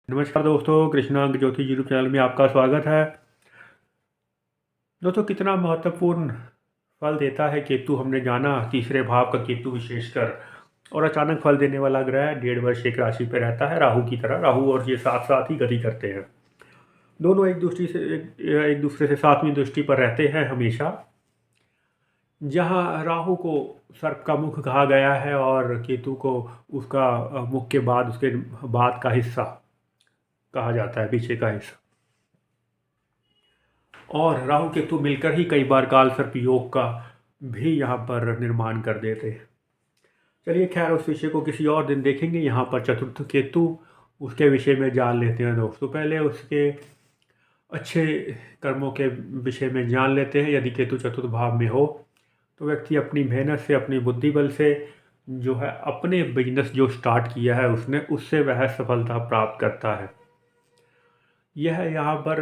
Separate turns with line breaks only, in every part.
नमस्कार दोस्तों, कृष्णांक ज्योति YouTube channel में आपका स्वागत है। दोस्तों, कितना महत्वपूर्ण फल देता है केतु हमने जाना। तीसरे भाव का केतु विशेषकर और अचानक फल देने वाला ग्रह 1.5 वर्ष एक राशि पर रहता है, राहु की तरह। राहु और ये साथ साथ ही गति करते हैं। दोनों एक दूसरे से सातवीं दृष्टि पर रहते हैं हमेशा। जहाँ राहु को सर्प का मुख कहा गया है और केतु को उसका मुख के बाद उसके बाद का हिस्सा कहा जाता है, पीछे का हिस्सा। और राहु केतु मिलकर ही कई बार काल सर्प योग का भी यहाँ पर निर्माण कर देते हैं। चलिए खैर, उस विषय को किसी और दिन देखेंगे। यहाँ पर चतुर्थ केतु, उसके विषय में जान लेते हैं दोस्तों। पहले उसके अच्छे कर्मों के विषय में जान लेते हैं। यदि केतु चतुर्थ भाव में हो तो व्यक्ति अपनी मेहनत से, अपनी बुद्धि बल से जो है अपने बिजनेस जो स्टार्ट किया है उसने, उससे वह सफलता प्राप्त करता है। यह यहाँ पर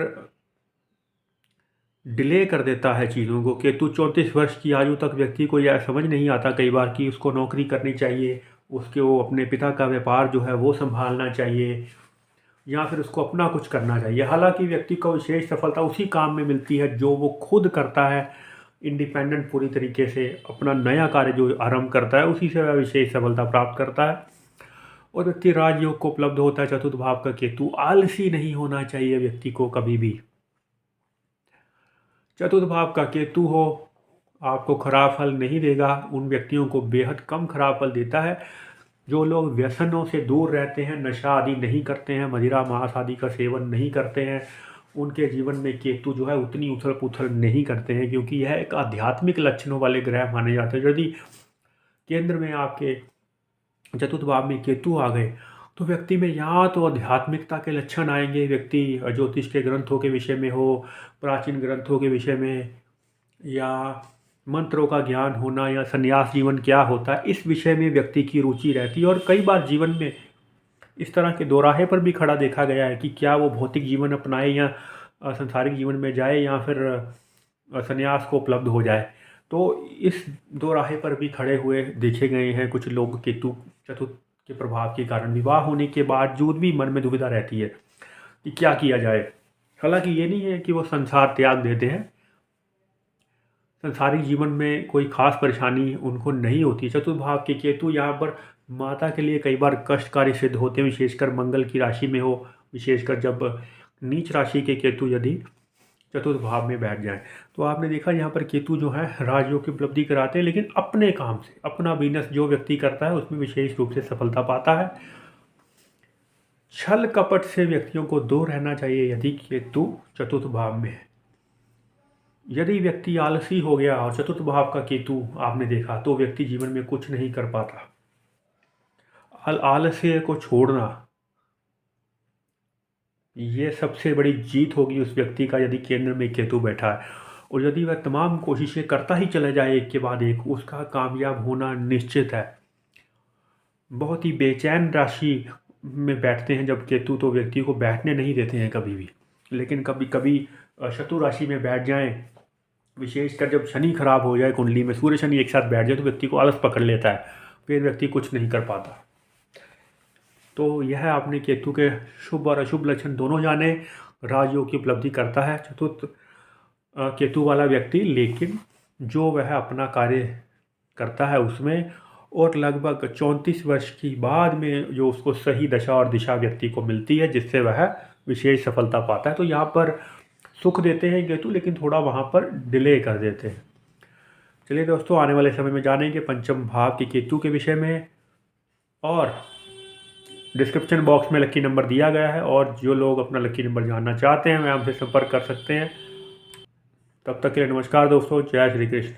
डिले कर देता है चीज़ों को। केतु 34 वर्ष की आयु तक व्यक्ति को यह समझ नहीं आता कई बार कि उसको नौकरी करनी चाहिए, उसके वो अपने पिता का व्यापार जो है वो संभालना चाहिए, या फिर उसको अपना कुछ करना चाहिए। हालांकि व्यक्ति को विशेष सफलता उसी काम में मिलती है जो वो खुद करता है, इंडिपेंडेंट पूरी तरीके से अपना नया कार्य जो आरंभ करता है उसी से वह विशेष सफलता प्राप्त करता है। और व्यक्ति राजयोग को उपलब्ध होता है। चतुर्थ भाव का केतु, आलसी नहीं होना चाहिए व्यक्ति को कभी भी। चतुर्थ भाव का केतु हो आपको खराब फल नहीं देगा, उन व्यक्तियों को बेहद कम खराब फल देता है जो लोग व्यसनों से दूर रहते हैं, नशा आदि नहीं करते हैं, मदिरा मांस आदि का सेवन नहीं करते हैं। उनके जीवन में केतु जो है उतनी उथल पुथल नहीं करते हैं, क्योंकि यह एक आध्यात्मिक लक्षणों वाले ग्रह माने जाते हैं। यदि केंद्र में आपके चतुर्थ भाव में केतु आ गए तो व्यक्ति में या तो आध्यात्मिकता के लक्षण आएंगे। व्यक्ति ज्योतिष के ग्रंथों के विषय में हो, प्राचीन ग्रंथों के विषय में, या मंत्रों का ज्ञान होना, या संन्यास जीवन क्या होता है, इस विषय में व्यक्ति की रुचि रहती है। और कई बार जीवन में इस तरह के दोराहे पर भी खड़ा देखा गया है कि क्या वो भौतिक जीवन अपनाए या संसारिक जीवन में जाए, या फिर संन्यास को उपलब्ध हो जाए। तो इस दोराहे पर भी खड़े हुए देखे गए हैं कुछ लोग। केतु चतुर्थ के प्रभाव के कारण विवाह होने के बावजूद भी मन में दुविधा रहती है कि क्या किया जाए। हालांकि ये नहीं है कि वो संसार त्याग देते हैं, संसारिक जीवन में कोई खास परेशानी उनको नहीं होती। चतुर्थ भाव के केतु यहाँ पर माता के लिए कई बार कष्टकारी सिद्ध होते हैं, विशेषकर मंगल की राशि में हो, विशेषकर जब नीच राशि के केतु यदि चतुर्थ भाव में बैठ जाए। तो आपने देखा यहाँ पर केतु जो है राजयोग की उपलब्धि कराते हैं, लेकिन अपने काम से, अपना बिजनेस जो व्यक्ति करता है उसमें विशेष रूप से सफलता पाता है। छल कपट से व्यक्तियों को दूर रहना चाहिए यदि केतु चतुर्थ भाव में है। यदि व्यक्ति आलसी हो गया और चतुर्थ भाव का केतु आपने देखा तो व्यक्ति जीवन में कुछ नहीं कर पाता। आलस्य को छोड़ना, ये सबसे बड़ी जीत होगी उस व्यक्ति का यदि केंद्र में केतु बैठा है। और यदि वह तमाम कोशिशें करता ही चला जाए एक के बाद एक, उसका कामयाब होना निश्चित है। बहुत ही बेचैन राशि में बैठते हैं जब केतु, तो व्यक्ति को बैठने नहीं देते हैं कभी भी। लेकिन कभी कभी शत्रु राशि में बैठ जाएं, विशेषकर जब शनि खराब हो जाए, कुंडली में सूर्य शनि एक साथ बैठ जाए, तो व्यक्ति को आलस पकड़ लेता है, फिर व्यक्ति कुछ नहीं कर पाता। तो यह आपने केतु के शुभ और अशुभ लक्षण दोनों जाने। राजयोग की उपलब्धि करता है चतुर्थ केतु वाला व्यक्ति, लेकिन जो वह अपना कार्य करता है उसमें, और लगभग 34 वर्ष की बाद में जो उसको सही दशा और दिशा व्यक्ति को मिलती है, जिससे वह विशेष सफलता पाता है। तो यहाँ पर सुख देते हैं केतु, लेकिन थोड़ा वहाँ पर डिले कर देते हैं। चलिए दोस्तों, आने वाले समय में जानेंगे पंचम भाव के केतु के विषय में, और डिस्क्रिप्शन बॉक्स में लकी नंबर दिया गया है, और जो लोग अपना लकी नंबर जानना चाहते हैं वे हमसे संपर्क कर सकते हैं। तब तक के लिए नमस्कार दोस्तों, जय श्री कृष्ण।